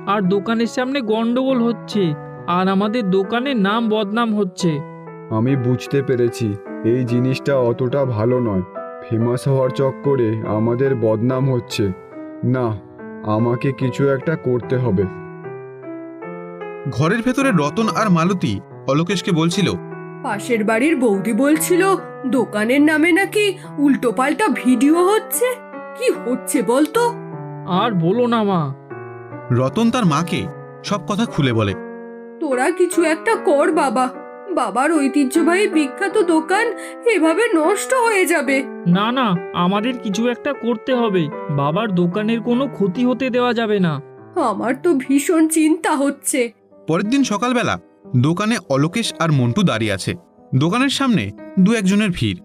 আর দোকানের সামনে গন্ডগোল হচ্ছে, আর আমাদের দোকানের নাম বদনাম হচ্ছে। আমি বুঝতে পেরেছি এই জিনিসটা অতটা ভালো নয়। ফেমাস হওয়ার চক্করে আমাদের বদনাম হচ্ছে। না, আমাকে কিছু একটা করতে হবে। ঘরের ভেতরে রতন আর মালতী অলোকেশকে বলছিল, পাশের বাড়ির বৌদি বলছিল দোকানের নামে নাকি উল্টোপাল্টা ভিডিও হচ্ছে। কি হচ্ছে বলতো? আর বলো না মা। রতন তার মাকে সব কথা খুলে বলে। তোরা কিছু একটা কর বাবা, বাবার ঐতিহ্যবাহী বিখ্যাত দোকান এভাবে নষ্ট হয়ে যাবে। না না, আমাদের কিছু একটা করতে হবে। বাবার দোকানের কোনো ক্ষতি হতে দেওয়া যাবে না। আমার তো ভীষণ চিন্তা হচ্ছে। পরের দিন সকালবেলা দোকানে অলোকেশ আর মন্টু দাঁড়িয়ে আছে। দোকানের সামনে দু একজনের ভিড়।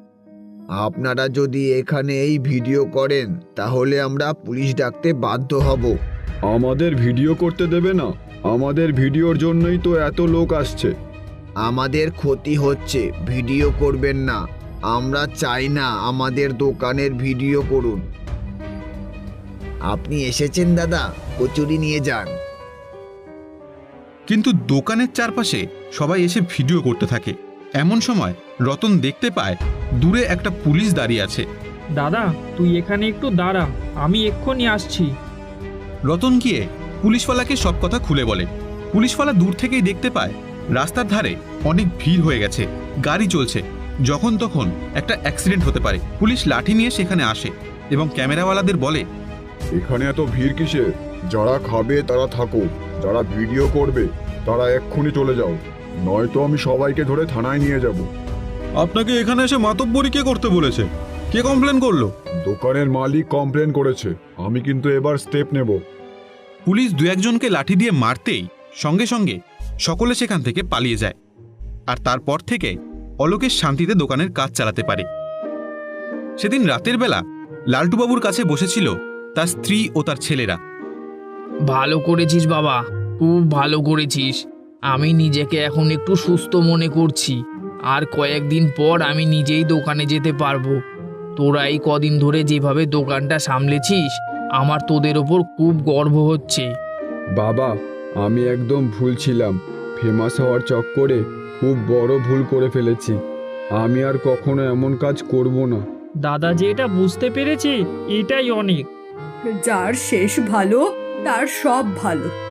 আপনারা যদি এখানে এই ভিডিও করেন তাহলে আমরা পুলিশ ডাকতে বাধ্য হব। আমাদের ভিডিও করতে দেবে না? আমাদের ভিডিওর জন্যই তো এত লোক আসছে। আমাদের ক্ষতি হচ্ছে, ভিডিও করবেন না। আমরা চাই না আমাদের দোকানের ভিডিও করুন। আপনি এসেছেন দাদা, কচুরি নিয়ে যান। কিন্তু দোকানের চারপাশে সবাই এসে ভিডিও করতে থাকে। এমন সময় রতন দেখতে পায় দূরে একটা পুলিশ দাঁড়িয়ে আছে। দাদা, তুই এখানে একটু দাঁড়া, আমি এক্ষুনি আসছি। রতন গিয়ে পুলিশওয়ালাকে সব কথা খুলে বলে। পুলিশওয়ালা দূর থেকেই দেখতে পায় রাস্তার ধারে অনেক ভিড় হয়ে গেছে, গাড়ি চলছে, যখন তখন একটা অ্যাক্সিডেন্ট হতে পারে। পুলিশ লাঠি নিয়ে সেখানে আসে এবং ক্যামেরাওয়ালাদের বলে, এখানে এত ভিড় কিসের? যারা খাবে তারা থাকো, যারা ভিডিও করবে তারা এক্ষুনি চলে যাও, নয়তো আমি সবাইকে ধরে থানায় নিয়ে যাব। আপনাকে এখানে এসে মাতব্বরি কে করতে বলেছে? কে কমপ্লেন করলো? দোকানের মালিক কমপ্লেন করেছে। আমি কিন্তু এবার স্টেপ নেব। পুলিশ দু একজনকে লাঠি দিয়ে মারতেই সঙ্গে সঙ্গে সকলে সেখান থেকে পালিয়ে যায়। আর তারপর থেকে অলোকেশ শান্তিতে দোকানের কাজ চালাতে পারে। সেদিন রাতের বেলা লালটুবাবুর কাছে বসেছিল তার স্ত্রী ও তার ছেলেরা। ভালো করেছিস বাবা, খুব ভালো করেছিস। আমি নিজেকে এখন একটু সুস্থ মনে করছি। আর কয়েকদিন পর আমি নিজেই দোকানে যেতে পারবো। তোরা এই কদিন ধরে যেভাবে দোকানটা সামলেছিস, আমার তোদের ওপর খুব গর্ব হচ্ছে। বাবা, আমি একদম ভুল ছিলাম। ফেমাস হওয়ার চক্করে খুব বড় ভুল করে ফেলেছি। আমি আর কখনো এমন কাজ করব না। দাদা যে এটা বুঝতে পেরেছে, এটাই অনেক। যার শেষ ভালো তার সব ভালো।